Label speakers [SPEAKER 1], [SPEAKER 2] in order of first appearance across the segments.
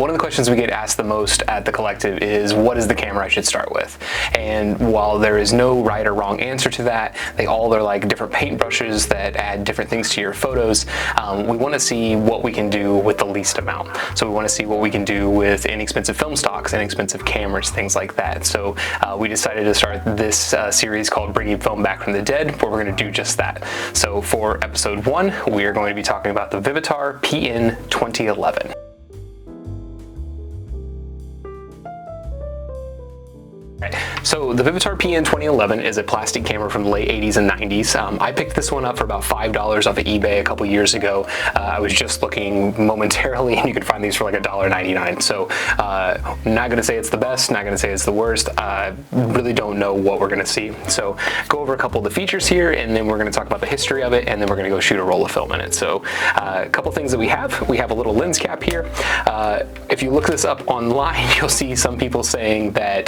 [SPEAKER 1] one of the questions we get asked the most at the collective is, what is the camera I should start with? And while there is no right or wrong answer to that, they all are like different paintbrushes that add different things to your photos. We want to see what we can do with the least amount. So we want to see what we can do with inexpensive film stocks, inexpensive cameras, things like that. So we decided to start this series called Bringing Film Back from the Dead, where we're going to do just that. So for episode 1, we are going to be talking about the Vivitar PN 2011. So the Vivitar PN 2011 is a plastic camera from the late 80s and 90s. I picked this one up for about $5 off of eBay a couple years ago. I was just looking momentarily, and you can find these for like $1.99. So not going to say it's the best, not going to say it's the worst. I really don't know what we're going to see. So go over a couple of the features here, and then we're going to talk about the history of it, and then we're going to go shoot a roll of film in it. So a couple things that we have a little lens cap here. If you look this up online, you'll see some people saying that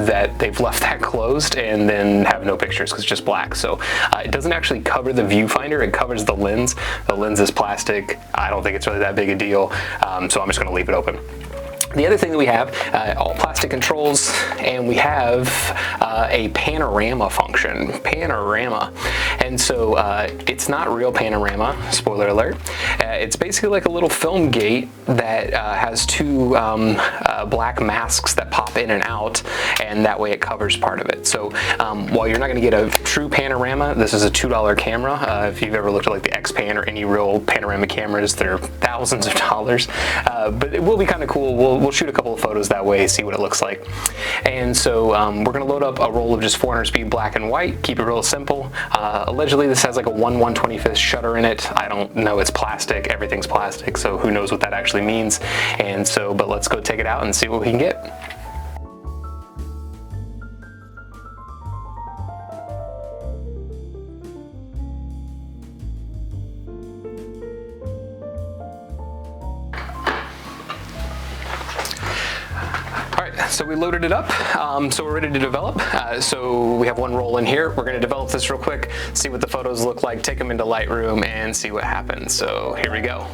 [SPEAKER 1] that they've left that closed and then have no pictures because it's just black. So it doesn't actually cover the viewfinder, it covers the lens. The lens is plastic. I don't think it's really that big a deal, so I'm just going to leave it open. The other thing that we have, all plastic controls, and we have a panorama function. Panorama. And so it's not real panorama, spoiler alert. It's basically like a little film gate that has two black masks that pop in and out, and that way it covers part of it. So while you're not going to get a true panorama, this is a $2 camera. If you've ever looked at like the X-Pan or any real panorama cameras, they're thousands of dollars. But it will be kind of cool. We'll shoot a couple of photos that way, see what it looks like. And so we're going to load up a roll of just 400 speed black and white, keep it real simple. Allegedly this has like a 1/125th shutter in it. I don't know, it's plastic, everything's plastic, so who knows what that actually means. And so, but let's go take it out and see what we can get. So we loaded it up, so we're ready to develop. So we have one roll in here. We're going to develop this real quick, see what the photos look like, take them into Lightroom, and see what happens. So here we go.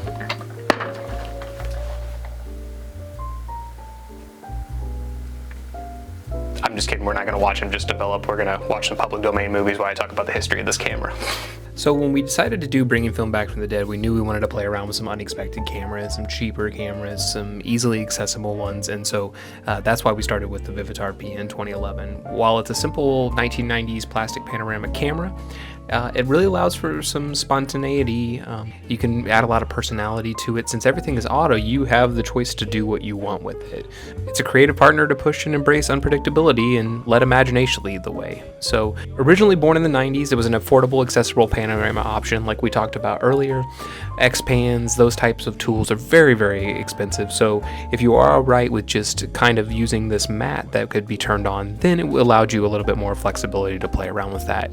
[SPEAKER 1] I'm just kidding, we're not going to watch them just develop. We're going to watch some public domain movies while I talk about the history of this camera. So when we decided to do Bringing Film Back from the Dead, we knew we wanted to play around with some unexpected cameras, some cheaper cameras, some easily accessible ones, and so that's why we started with the Vivitar PN 2011. While it's a simple 1990s plastic panoramic camera, it really allows for some spontaneity. You can add a lot of personality to it. Since everything is auto, you have the choice to do what you want with it. It's a creative partner to push and embrace unpredictability and let imagination lead the way. So originally born in the 90s, it was an affordable, accessible panorama option like we talked about earlier. X-Pans, those types of tools are very, very expensive. So if you are alright with just kind of using this mat that could be turned on, then it allowed you a little bit more flexibility to play around with that.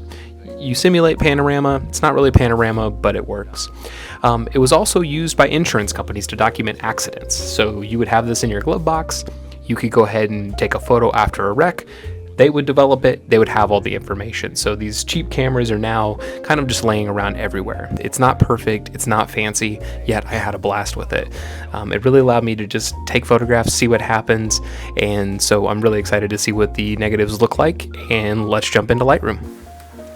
[SPEAKER 1] You simulate panorama. It's not really panorama, but it works. It was also used by insurance companies to document accidents. So you would have this in your glove box. You could go ahead and take a photo after a wreck. They would develop it. They would have all the information. So these cheap cameras are now kind of just laying around everywhere. It's not perfect. It's not fancy, yet I had a blast with it. It really allowed me to just take photographs, see what happens. And so I'm really excited to see what the negatives look like. And let's jump into Lightroom.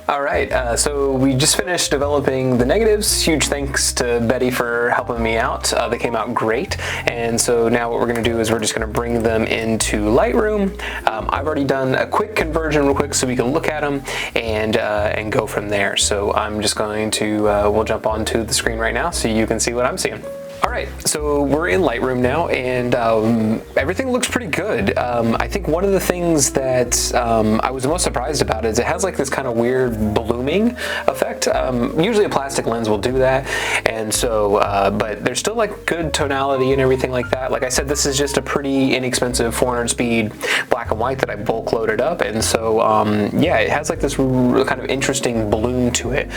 [SPEAKER 1] Alright, so we just finished developing the negatives. Huge thanks to Betty for helping me out. They came out great, and so now what we're going to do is we're just going to bring them into Lightroom. I've already done a quick conversion real quick so we can look at them and go from there. So I'm just going to, we'll jump onto the screen right now so you can see what I'm seeing. Alright, so we're in Lightroom now, and everything looks pretty good. I think one of the things that I was the most surprised about is it has like this kind of weird blooming effect. Usually a plastic lens will do that, and so, but there's still like good tonality and everything like that. Like I said, this is just a pretty inexpensive 400 speed black and white that I bulk loaded up, and so yeah, it has like this kind of interesting bloom to it.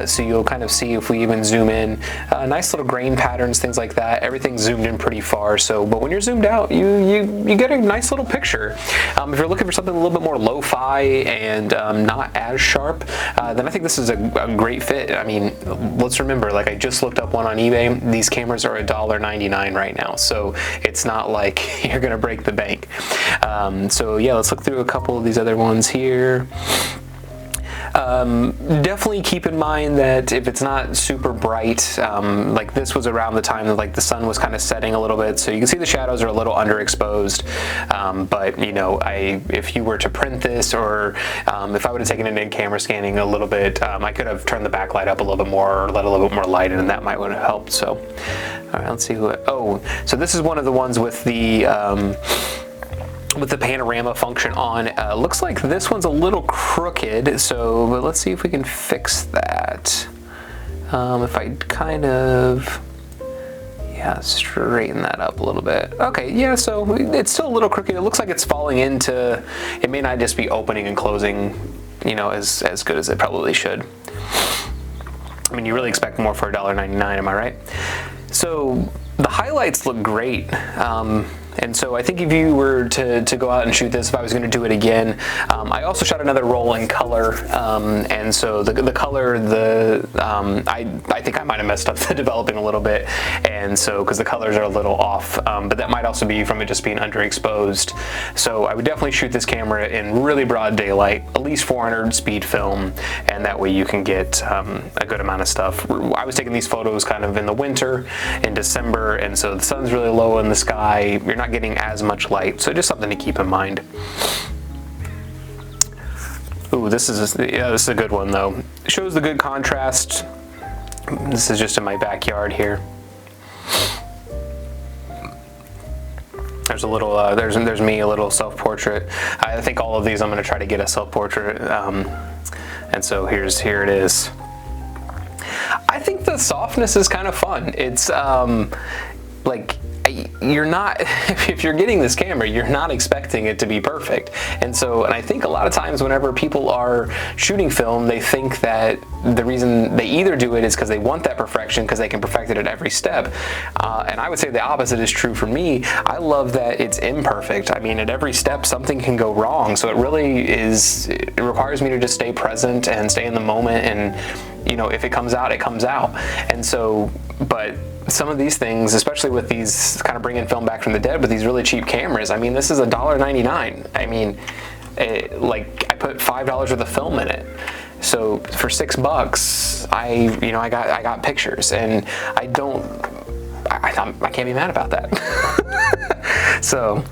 [SPEAKER 1] So you'll kind of see if we even zoom in, nice little grain patterns, things things like that. Everything's zoomed in pretty far, so, but when you're zoomed out, you get a nice little picture. If you're looking for something a little bit more lo-fi and not as sharp, then I think this is a great fit. I mean, let's remember, like, I just looked up one on eBay. These cameras are $1.99 right now, so it's not like you're gonna break the bank. So yeah, let's look through a couple of these other ones here. Definitely keep in mind that if it's not super bright, like this was around the time that like the sun was kind of setting a little bit, so you can see the shadows are a little underexposed. But you know, if you were to print this, or if I would have taken it in camera scanning a little bit, I could have turned the backlight up a little bit more, or let a little bit more light in, and that might would have helped. So, all right, let's see who. Oh, so this is one of the ones with the panorama function on. Looks like this one's a little crooked, so but let's see if we can fix that. If I kind of, yeah, straighten that up a little bit. Okay, yeah, so it's still a little crooked. It looks like it's falling into, it may not just be opening and closing, you know, as good as it probably should. I mean, you really expect more for $1.99, am I right? So the highlights look great. And so I think if you were to go out and shoot this, if I was going to do it again, I also shot another roll in color, and so the color, I think I might have messed up the developing a little bit, and so because the colors are a little off, but that might also be from it just being underexposed. So I would definitely shoot this camera in really broad daylight, at least 400 speed film, and that way you can get a good amount of stuff. I was taking these photos kind of in the winter, in December, and so the sun's really low in the sky. You're not getting as much light, so just something to keep in mind. Ooh, this is a good one though. It shows the good contrast. This is just in my backyard here. There's a little there's me, a little self-portrait. I think all of these I'm going to try to get a self-portrait, and so here it is. I think the softness is kind of fun. It's like, you're not, if you're getting this camera, you're not expecting it to be perfect. And I think a lot of times whenever people are shooting film, they think that the reason they either do it is because they want that perfection, because they can perfect it at every step. And I would say the opposite is true for me. I love that it's imperfect. I mean, at every step, something can go wrong. So it really is, it requires me to just stay present and stay in the moment. And, you know, if it comes out, it comes out. And so, but some of these things, especially with these kind of bringing film back from the dead with these really cheap cameras, I mean, this is $1.99. I mean, like, I put $5 worth of film in it. So for $6, I got pictures, and I can't be mad about that. So,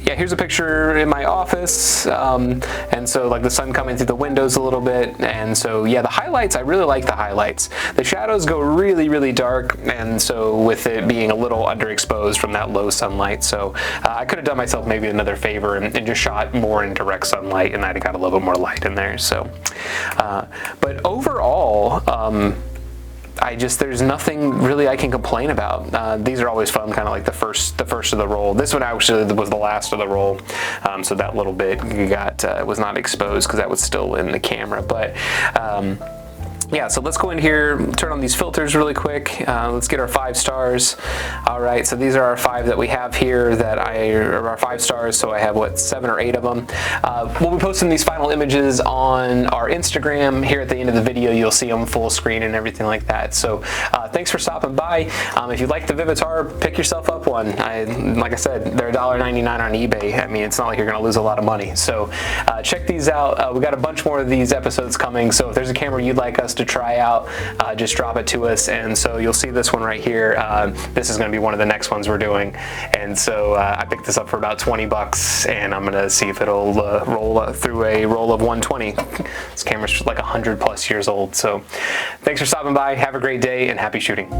[SPEAKER 1] yeah, here's a picture in my office, and so like the sun coming through the windows a little bit, and so yeah, the highlights, I really like the highlights. The shadows go really, really dark, and so with it being a little underexposed from that low sunlight, so I could have done myself maybe another favor and just shot more in direct sunlight, and I'd have got a little bit more light in there. So, but overall, there's nothing really I can complain about. These are always fun, kind of like the first of the roll. This one actually was the last of the roll, so that little bit was not exposed because that was still in the camera. But yeah, so let's go in here, turn on these filters really quick. Let's get our 5 stars. All right, so these are our 5 that we have here that are our 5 stars, so I have, what, 7 or 8 of them. We'll be posting these final images on our Instagram. Here at the end of the video, you'll see them full screen and everything like that. So thanks for stopping by. If you like the Vivitar, pick yourself up one. Like I said, they're $1.99 on eBay. I mean, it's not like you're gonna lose a lot of money. So check these out. We got a bunch more of these episodes coming, so if there's a camera you'd like us to try out, just drop it to us. And so you'll see this one right here. This is going to be one of the next ones we're doing, and so I picked this up for about $20, and I'm gonna see if it'll roll through a roll of 120. This camera's like 100+ years old. So thanks for stopping by, have a great day, and happy shooting.